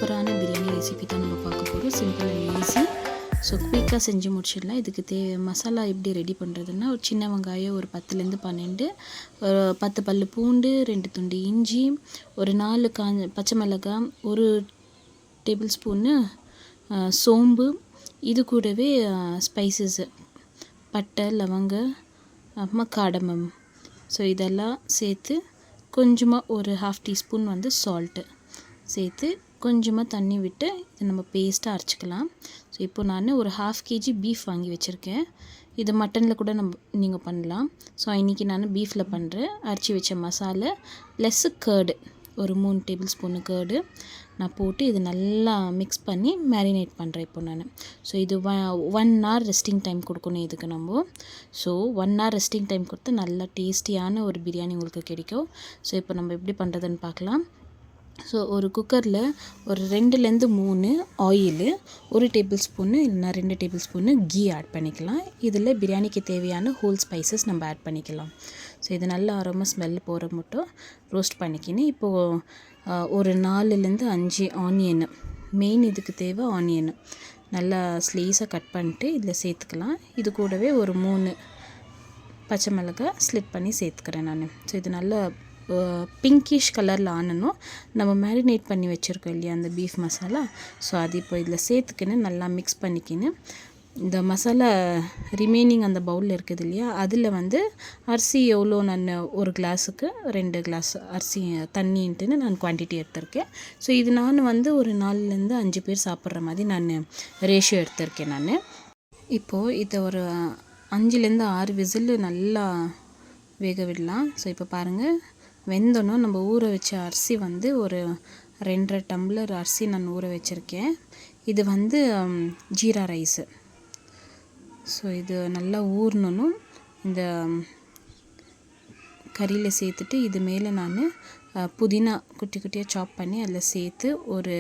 சூப்பரான பிரியாணி ரெசிபி தான் நம்ம பார்க்க போகிறோம். Simple and easy. ஸோ குயிக்காக செஞ்சு முடிச்சிடலாம். இதுக்கு மசாலா எப்படி ரெடி பண்ணுறதுன்னா, ஒரு சின்ன வெங்காயம் ஒரு 10லேருந்து 12, ஒரு 10 பல்லு பூண்டு, 2 துண்டு இஞ்சி, ஒரு 4 பச்சை மிளகாய், ஒரு டேபிள் ஸ்பூன்னு சோம்பு, இது கூடவே ஸ்பைசஸ்ஸு பட்டை, லவங்க, அப்புறமா காடமம். ஸோ இதெல்லாம் சேர்த்து கொஞ்சமாக ஒரு 1/2 டீஸ்பூன் வந்து சால்ட்டு சேர்த்து கொஞ்சமாக தண்ணி விட்டு இதை நம்ம பேஸ்ட்டாக அரைச்சிக்கலாம். ஸோ இப்போ நான் ஒரு 1/2 kg பீஃப் வாங்கி வச்சுருக்கேன். இது மட்டனில் கூட நீங்கள் பண்ணலாம். ஸோ இன்றைக்கி நான் பீஃபில் பண்ணுறேன். அரைச்சி வச்ச மசாலா ப்ளஸ்ஸு கேர்டு, ஒரு 3 டேபிள் ஸ்பூனு கேர்டு நான் போட்டு இது நல்லா மிக்ஸ் பண்ணி மேரினேட் பண்ணுறேன் இப்போ நான். ஸோ இது 1 hour ரெஸ்டிங் டைம் கொடுக்கணும் இதுக்கு நம்ம. ஸோ 1 hour ரெஸ்டிங் டைம் கொடுத்து நல்லா டேஸ்டியான ஒரு பிரியாணி உங்களுக்கு கிடைக்கும். ஸோ இப்போ நம்ம எப்படி பண்ணுறதுன்னு பார்க்கலாம். ஸோ ஒரு குக்கரில் ஒரு 2லேருந்து 3 ஆயிலு, 1 டேபிள் ஸ்பூனு இல்லைனா 2 டேபிள் ஸ்பூனு கீ ஆட் பண்ணிக்கலாம். இதில் பிரியாணிக்கு தேவையான ஹோல் ஸ்பைசஸ் நம்ம ஆட் பண்ணிக்கலாம். ஸோ இது நல்ல அரோமா ஸ்மெல் போகிற மட்டும் ரோஸ்ட் பண்ணிக்கின்னு இப்போது ஒரு 4லேருந்து 5 ஆனியனு, மெயின் இதுக்கு தேவை ஆனியனு நல்லா ஸ்லைஸாக கட் பண்ணிட்டு இதில் சேர்த்துக்கலாம். இது கூடவே ஒரு 3 பச்சை மிளகாய் ஸ்லிட் பண்ணி சேர்த்துக்கிறேன் நான். ஸோ இது நல்லா பிங்கிஷ் கலரில் ஆனணும். நம்ம மேரினேட் பண்ணி வச்சுருக்கோம் இல்லையா அந்த பீஃப் மசாலா, ஸோ அது இப்போ இதில் சேர்த்துக்கின்னு நல்லா மிக்ஸ் பண்ணிக்கின்னு இந்த மசாலா ரிமைனிங் அந்த பவுலில் இருக்குது இல்லையா, அதில் வந்து அரிசி எவ்வளோ நான் ஒரு கிளாஸுக்கு 2 கிளாஸ் அரிசி தண்ணின்ட்டுன்னு நான் குவான்டிட்டி எடுத்திருக்கேன். ஸோ இது நான் வந்து ஒரு 4லேருந்து 5 பேர் சாப்பிட்ற மாதிரி நான் ரேஷியோ எடுத்திருக்கேன் நான். இப்போது இதை ஒரு 5லேருந்து 6 விசில் நல்லா வேக விடலாம். ஸோ இப்போ பாருங்கள் வெந்தோன்னும் நம்ம ஊற வச்ச அரிசி வந்து ஒரு 2.5 டம்ளர் அரிசி நான் ஊற வச்சுருக்கேன். இது வந்து ஜீரா ரைஸு. ஸோ இது நல்லா ஊறணும் இந்த கறியில் சேர்த்துட்டு இது மேலே நான் புதினா குட்டி குட்டியாக சாப் பண்ணி அதில் சேர்த்து ஒரு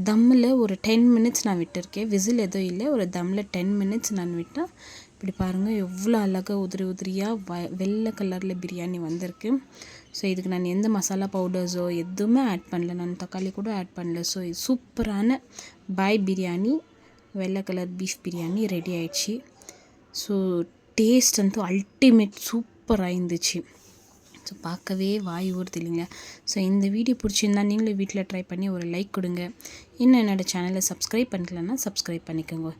தம்மில் ஒரு 10 மினிட்ஸ் நான் விட்டுருக்கேன். விசில் எதுவும் இல்லை, ஒரு தம்மில் 10 மினிட்ஸ் நான் விட்டேன். இப்படி பாருங்கள் எவ்வளோ அழகாக உதிரியாக வெள்ளை கலரில் பிரியாணி வந்திருக்கு. ஸோ இதுக்கு நான் எந்த மசாலா பவுடர்ஸோ எதுவுமே ஆட் பண்ணல, நான் தக்காளி கூட ஆட் பண்ணல. ஸோ இது சூப்பரான பாய் பிரியாணி, வெள்ளை கலர் பீஃப் பிரியாணி ரெடி ஆயிடுச்சு. ஸோ டேஸ்ட் வந்து அல்டிமேட் சூப்பராக இருந்துச்சு. ஸோ பார்க்கவே வாய் ஊறுது இல்லைங்களா. ஸோ இந்த வீடியோ பிடிச்சிருந்தா நீங்களும் வீட்டில் ட்ரை பண்ணி ஒரு லைக் கொடுங்க. இன்னும் என்னோடய சேனலை சப்ஸ்கிரைப் பண்ணிக்கலன்னா சப்ஸ்கிரைப் பண்ணிக்கோங்க.